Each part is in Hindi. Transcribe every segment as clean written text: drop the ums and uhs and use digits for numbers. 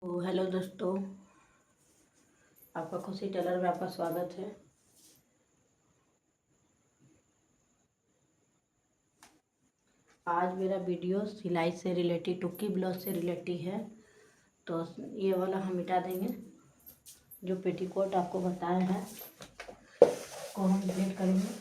तो हेलो दोस्तों, आपका खुशी टेलर में आपका स्वागत है। आज मेरा वीडियो सिलाई से रिलेटेड, टुक्की ब्लाउज से रिलेटेड है। तो ये वाला हम मिटा देंगे। जो पेटीकोट आपको बताया है को हम डिलीट करेंगे।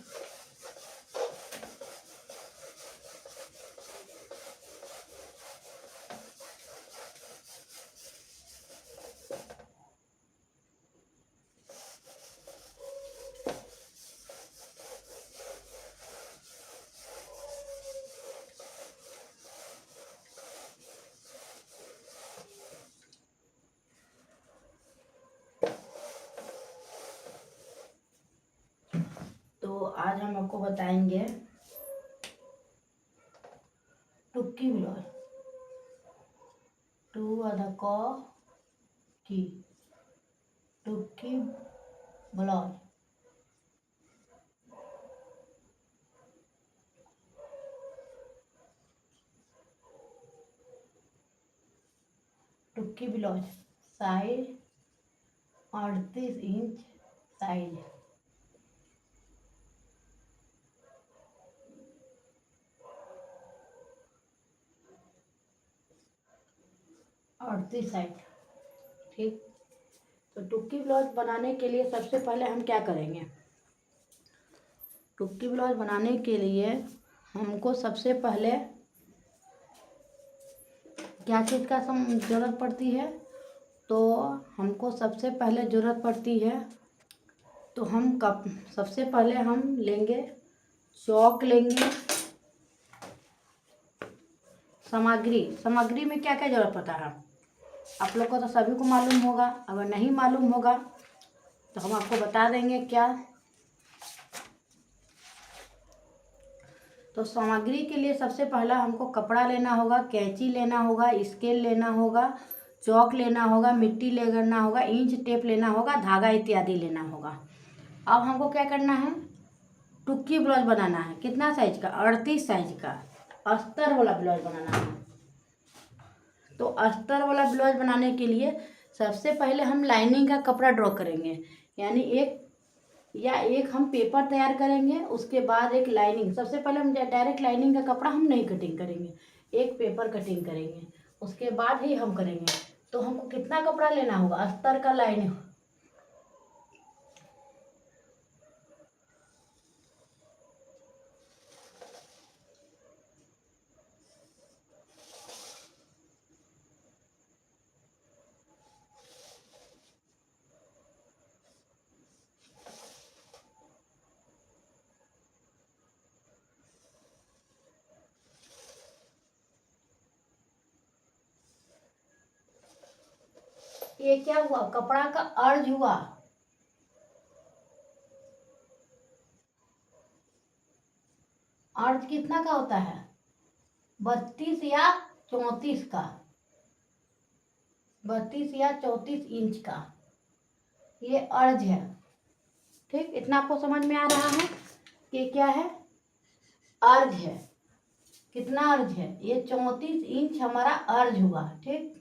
तो आज हम आपको बताएंगे टुक्की ब्लाउज, टू अदा क की टुक्की ब्लाउज। टुक्की ब्लाउज साइज 38 इंच साइज। और साइड, ठीक। तो टुक्की ब्लाउज बनाने के लिए सबसे पहले हम क्या करेंगे? टुक्की ब्लाउज बनाने के लिए हमको सबसे पहले क्या चीज़ का ज़रूरत पड़ती है? तो हमको सबसे पहले ज़रूरत पड़ती है, तो हम सबसे पहले हम लेंगे चौक, लेंगे सामग्री में क्या क्या ज़रूरत पड़ता है आप लोग को तो सभी को मालूम होगा। अगर नहीं मालूम होगा तो हम आपको बता देंगे क्या। तो सामग्री के लिए सबसे पहला हमको कपड़ा लेना होगा, कैंची लेना होगा, स्केल लेना होगा, चौक लेना होगा, मिट्टी लेना होगा, इंच टेप लेना होगा, धागा इत्यादि लेना होगा। अब हमको क्या करना है? टुक्की ब्लाउज बनाना है। कितना साइज का? 38 साइज का अस्तर वाला ब्लाउज बनाना है। तो अस्तर वाला ब्लाउज बनाने के लिए सबसे पहले हम लाइनिंग का कपड़ा ड्रॉ करेंगे, यानी एक हम पेपर तैयार करेंगे। उसके बाद एक लाइनिंग, सबसे पहले हम डायरेक्ट लाइनिंग का कपड़ा हम नहीं कटिंग करेंगे, एक पेपर कटिंग करेंगे, उसके बाद ही हम करेंगे। तो हमको कितना कपड़ा लेना होगा अस्तर का लाइनिंग? ये क्या हुआ? कपड़ा का अर्ज हुआ। अर्ज कितना का होता है? 32 या 34 का, 32 या 34 इंच का ये अर्ज है। ठीक, इतना आपको समझ में आ रहा है कि क्या है? अर्ज है। कितना अर्ज है? ये 34 इंच हमारा अर्ज हुआ। ठीक,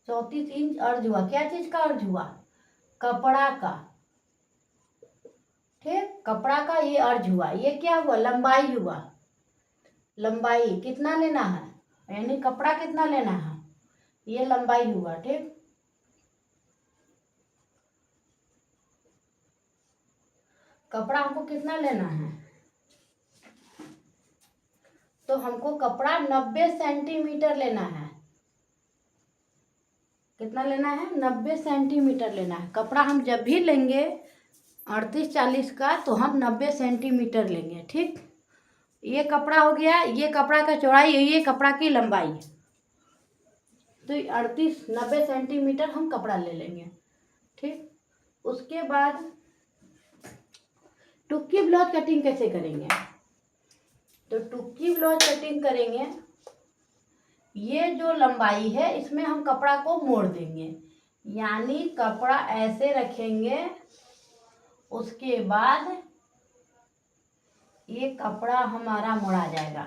34 इंच अर्ज हुआ। क्या चीज का अर्ज हुआ? कपड़ा का। ठीक, कपड़ा का ये अर्ज हुआ। ये क्या हुआ? लंबाई हुआ। लंबाई कितना लेना है, यानी कपड़ा कितना लेना है, ये लंबाई हुआ। ठीक, कपड़ा हमको कितना लेना है? तो हमको कपड़ा 90 सेंटीमीटर लेना है। कितना लेना है? 90 सेंटीमीटर लेना है। कपड़ा हम जब भी लेंगे 38-40 का, तो हम 90 सेंटीमीटर लेंगे। ठीक, ये कपड़ा हो गया, ये कपड़ा का चौड़ाई, ये कपड़ा की लंबाई। तो 90 सेंटीमीटर हम कपड़ा ले लेंगे। ठीक, उसके बाद टुक्की ब्लाउज कटिंग कैसे करेंगे? तो टुक्की ब्लाउज कटिंग करेंगे, ये जो लंबाई है इसमें हम कपड़ा को मोड़ देंगे, यानी कपड़ा ऐसे रखेंगे। उसके बाद ये कपड़ा हमारा मोड़ा जाएगा।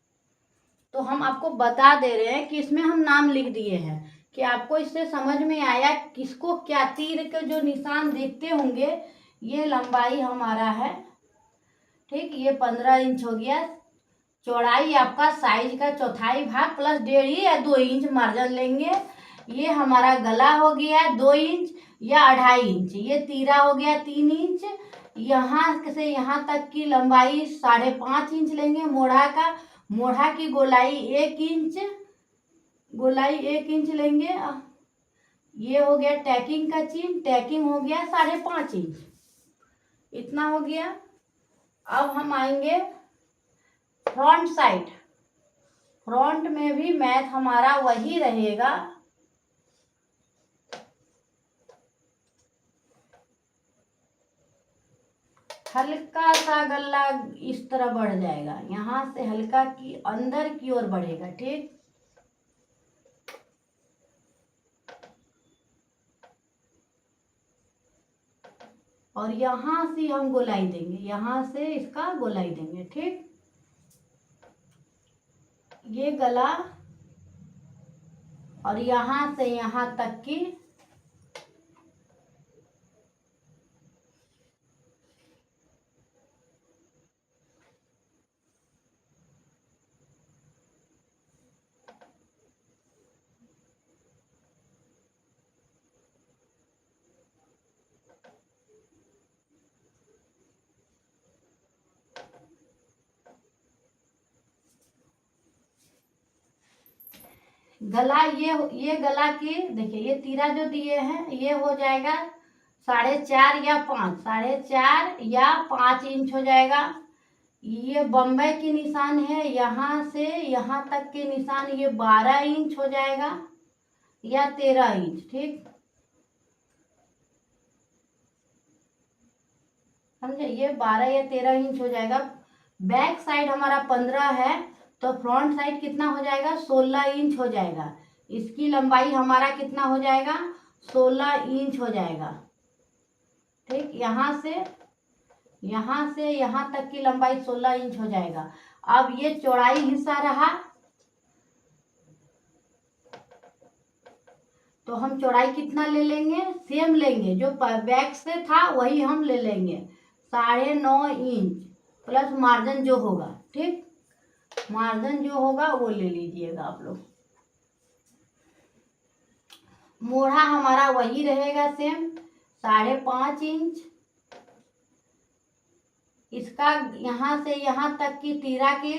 तो हम आपको बता दे रहे हैं कि इसमें हम नाम लिख दिए हैं कि आपको इससे समझ में आया किसको क्या। तीर के जो निशान देखते होंगे ये लंबाई हमारा है, ठीक। ये 15 इंच हो गया। चौड़ाई आपका साइज का चौथाई भाग प्लस 1.5 या 2 इंच मार्जिन लेंगे। ये हमारा गला हो गया 2 इंच या 2.5 इंच। ये तीरा हो गया 3 इंच। यहाँ से यहाँ तक की लंबाई 5.5 इंच लेंगे मोढ़ा का। मोढ़ा की गोलाई 1 इंच, गोलाई 1 इंच लेंगे। ये हो गया टैकिंग का चिन्ह, टैकिंग हो गया 5.5 इंच, इतना हो गया। अब हम आएंगे फ्रंट साइड। फ्रंट में भी मैथ हमारा वही रहेगा। हल्का सा गला इस तरह बढ़ जाएगा, यहाँ से हल्का की अंदर की ओर बढ़ेगा, ठीक। और यहाँ से हम गोलाई देंगे, यहाँ से इसका गोलाई देंगे, ठीक। ये गला और यहाँ से यहाँ तक की गला, ये गला की देखिए, ये तीरा जो दिए हैं ये हो जाएगा 4.5 या 5, 4.5 या 5 इंच हो जाएगा। ये बम्बई की निशान है, यहाँ से यहाँ तक के निशान ये 12 इंच हो जाएगा या 13 इंच, ठीक। समझे, ये 12 या 13 इंच हो जाएगा। बैक साइड हमारा 15 है तो फ्रंट साइड कितना हो जाएगा, 16 इंच हो जाएगा। इसकी लंबाई हमारा कितना हो जाएगा, 16 इंच हो जाएगा, ठीक। यहाँ से यहाँ तक की लंबाई 16 इंच हो जाएगा। अब ये चौड़ाई हिस्सा रहा तो हम चौड़ाई कितना ले लेंगे, सेम लेंगे, जो बैक से था वही हम ले लेंगे, 9.5 इंच प्लस मार्जिन जो होगा, ठीक। मार्जिन जो होगा वो ले लीजिएगा आप लोग। मोढ़ा हमारा वही रहेगा सेम, 5.5 इंच। इसका यहाँ से यहाँ तक की तीरा की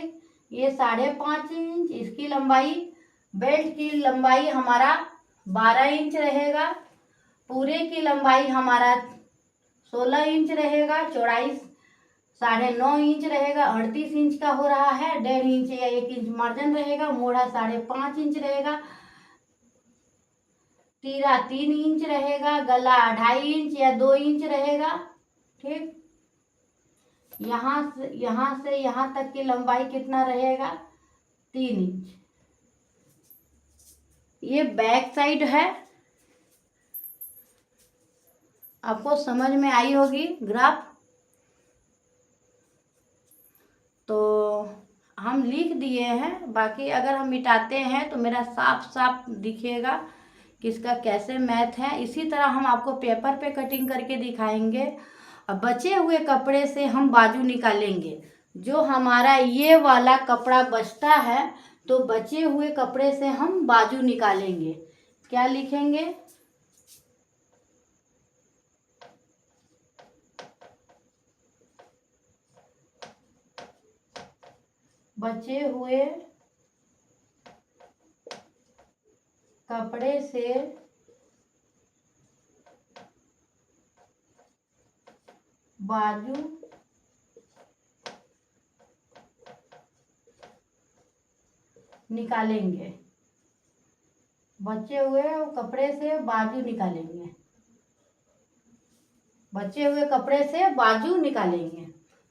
ये 5.5 इंच। इसकी लंबाई, बेल्ट की लंबाई हमारा 12 इंच रहेगा। पूरे की लंबाई हमारा 16 इंच रहेगा। चौड़ाई 9.5 इंच रहेगा, 38 इंच का हो रहा है। 1.5 इंच या 1 इंच मार्जिन रहेगा। मोढ़ा 5.5 इंच रहेगा। तीरा 3 इंच रहेगा। गला 2.5 इंच या 2 इंच रहेगा, ठीक। यहाँ से यहाँ तक की लंबाई कितना रहेगा, 3 इंच। ये बैक साइड है, आपको समझ में आई होगी ग्राफ। तो हम लिख दिए हैं, बाकी अगर हम मिटाते हैं तो मेरा साफ साफ दिखेगा कि इसका कैसे मैथ है। इसी तरह हम आपको पेपर पे कटिंग करके दिखाएंगे। अब बचे हुए कपड़े से हम बाजू निकालेंगे। जो हमारा ये वाला कपड़ा बचता है तो बचे हुए कपड़े से हम बाजू निकालेंगे। क्या लिखेंगे, बचे हुए कपड़े से बाजू निकालेंगे। बचे हुए कपड़े से बाजू निकालेंगे। बचे हुए कपड़े से बाजू निकालेंगे।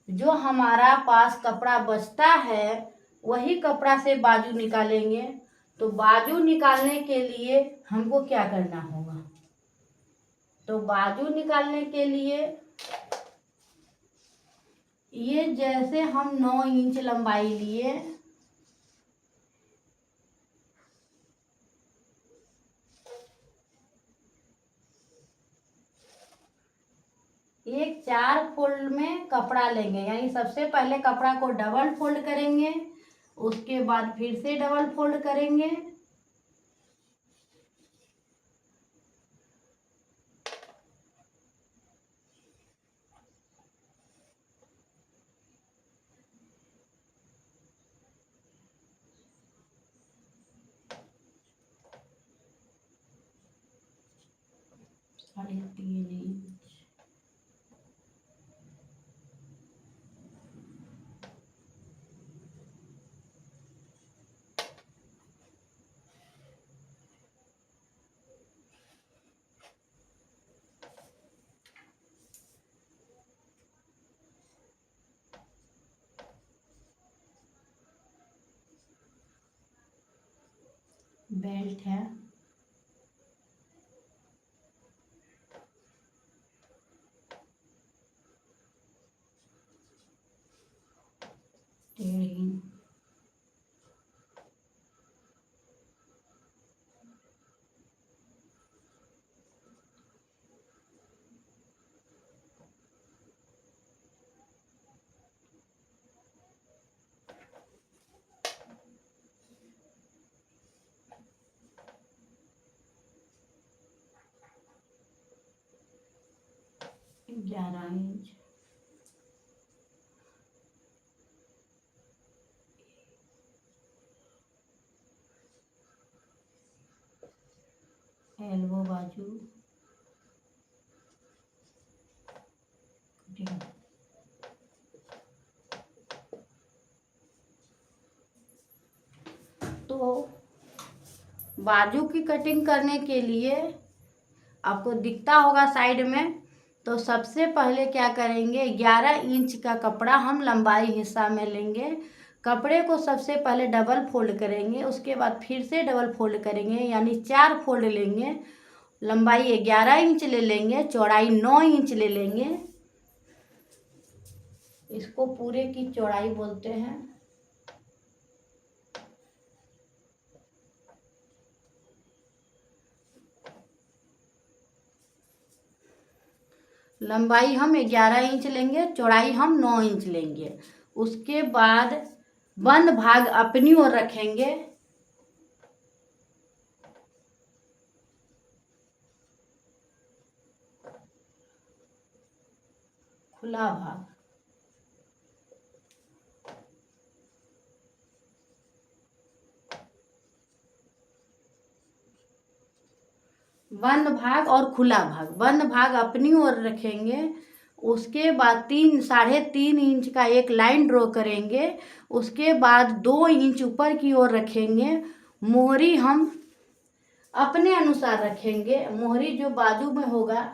जो हमारा पास कपड़ा बचता है वही कपड़ा से बाजू निकालेंगे। तो बाजू निकालने के लिए हमको क्या करना होगा, तो बाजू निकालने के लिए ये जैसे हम 9 इंच लंबाई लिए, ये 4 फोल्ड में कपड़ा लेंगे, यानी सबसे पहले कपड़ा को डबल फोल्ड करेंगे, उसके बाद फिर से डबल फोल्ड करेंगे, साढ़े 3 इंच, बेल्ट है, डेढ़ इंच, ग्यारह इंच, एल्बो बाजू, तो बाजू की कटिंग करने के लिए आपको दिखता होगा साइड में, तो सबसे पहले क्या करेंगे, 11 इंच का कपड़ा हम लंबाई हिस्सा में लेंगे, कपड़े को सबसे पहले डबल फोल्ड करेंगे, उसके बाद फिर से डबल फोल्ड करेंगे, यानी 4 फोल्ड लेंगे, लंबाई 11 इंच ले लेंगे, चौड़ाई 9 इंच ले लेंगे, इसको पूरे की चौड़ाई बोलते हैं। लंबाई हम 11 इंच लेंगे, चौड़ाई हम 9 इंच लेंगे। उसके बाद बंद भाग अपनी ओर रखेंगे, खुला भाग बंद भाग और खुला भाग, बंद भाग अपनी ओर रखेंगे। उसके बाद 3-3.5 इंच का एक लाइन ड्रॉ करेंगे, उसके बाद 2 इंच ऊपर की ओर रखेंगे। मोहरी हम अपने अनुसार रखेंगे, मोहरी जो बाजू में होगा,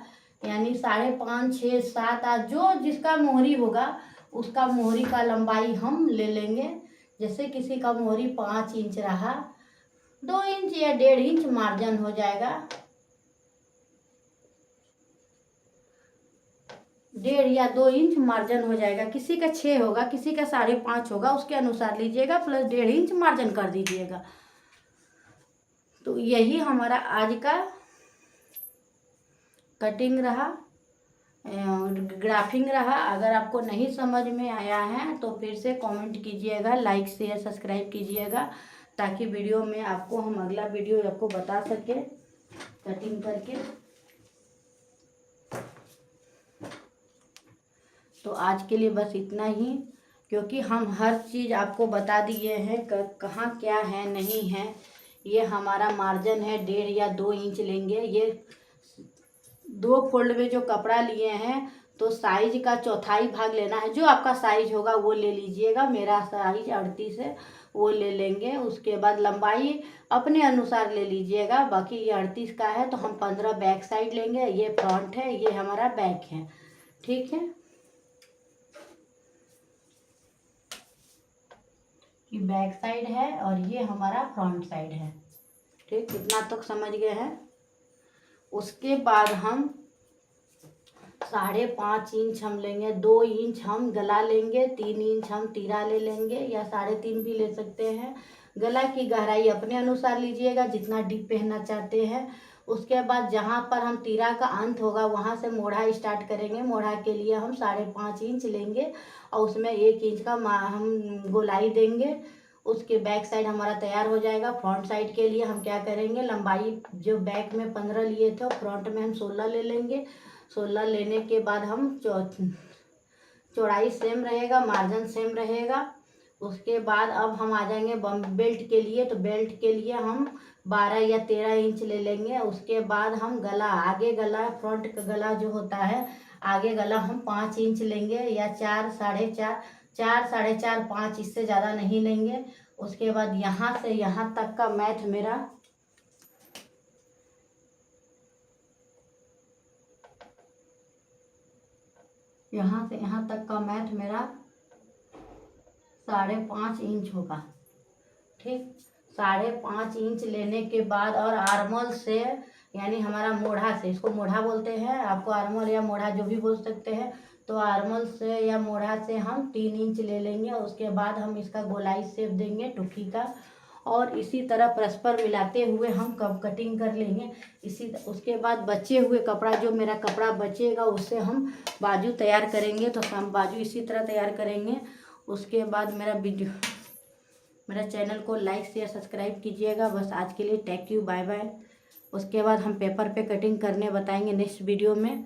यानी 5.5, 6, 7, 8 जो जिसका मोहरी होगा उसका मोहरी का लंबाई हम ले लेंगे। जैसे किसी का मोहरी 5 इंच रहा, 2 इंच या 1.5 इंच मार्जिन हो जाएगा, 1.5 या 2 इंच मार्जिन हो जाएगा। किसी का 6 होगा, किसी का 5.5 होगा, उसके अनुसार लीजिएगा, प्लस 1.5 इंच मार्जिन कर दीजिएगा। तो यही हमारा आज का कटिंग रहा, ग्राफिंग रहा। अगर आपको नहीं समझ में आया है तो फिर से कमेंट कीजिएगा, लाइक शेयर सब्सक्राइब कीजिएगा, ताकि वीडियो में आपको हम अगला वीडियो आपको बता सके कटिंग करके। तो आज के लिए बस इतना ही, क्योंकि हम हर चीज़ आपको बता दिए हैं कहाँ क्या है नहीं है। ये हमारा मार्जिन है 1.5 या 2 इंच लेंगे। ये 2 फोल्ड में जो कपड़ा लिए हैं तो साइज का चौथाई भाग लेना है, जो आपका साइज होगा वो ले लीजिएगा। मेरा साइज 38 है, वो ले लेंगे। उसके बाद लंबाई अपने अनुसार ले लीजिएगा। बाकी ये 38 का है तो हम 15 बैक साइड लेंगे। ये फ्रंट है, ये हमारा बैक है, ठीक है। ये बैक साइड है और ये हमारा फ्रंट साइड है, ठीक। इतना तक समझ गए हैं। उसके बाद हम 5.5 इंच हम लेंगे, 2 इंच हम गला लेंगे, 3 इंच हम तीरा ले लेंगे, या 3.5 भी ले सकते हैं। गला की गहराई अपने अनुसार लीजिएगा, जितना डीप पहनना चाहते हैं। उसके बाद जहाँ पर हम तीरा का अंत होगा वहाँ से मोढ़ा स्टार्ट करेंगे। मोढ़ा के लिए हम 5.5 इंच लेंगे और उसमें 1 इंच का हम गोलाई देंगे। उसके बैक साइड हमारा तैयार हो जाएगा। फ्रंट साइड के लिए हम क्या करेंगे, लंबाई जो बैक में 15 लिए थे फ्रंट में हम 16 ले लेंगे। 16 लेने के बाद हम चौड़ाई सेम रहेगा, मार्जिन सेम रहेगा। उसके बाद अब हम आ जाएंगे बम बेल्ट के लिए। तो बेल्ट के लिए हम 12 या 13 इंच ले लेंगे। उसके बाद हम गला, आगे गला, फ्रंट का गला जो होता है, आगे गला हम 5 इंच लेंगे या 4, 4.5, 4, 4.5, 5, इससे ज़्यादा नहीं लेंगे। उसके बाद यहाँ से यहाँ तक का मैथ मेरा यहाँ से यहाँ तक का मैथ मेरा 5.5 इंच होगा। ठीक, 5.5 इंच लेने के बाद और आर्मल से यानी हमारा मोढ़ा से, इसको मोढ़ा बोलते हैं, आपको आर्मल या मोढ़ा जो भी बोल सकते हैं। तो आर्मल से या मोढ़ा से हम 3 इंच ले लेंगे। उसके बाद हम इसका गोलाई शेप देंगे टुकी का और इसी तरह परस्पर मिलाते हुए हम कब कटिंग कर लेंगे। उसके बाद बचे हुए कपड़ा, जो मेरा कपड़ा बचेगा उससे हम बाजू तैयार करेंगे। तो हम बाजू इसी तरह तैयार करेंगे। उसके बाद मेरा चैनल को लाइक शेयर सब्सक्राइब कीजिएगा। बस आज के लिए थैंक यू, बाय बाय। उसके बाद हम पेपर पे कटिंग करने बताएंगे नेक्स्ट वीडियो में।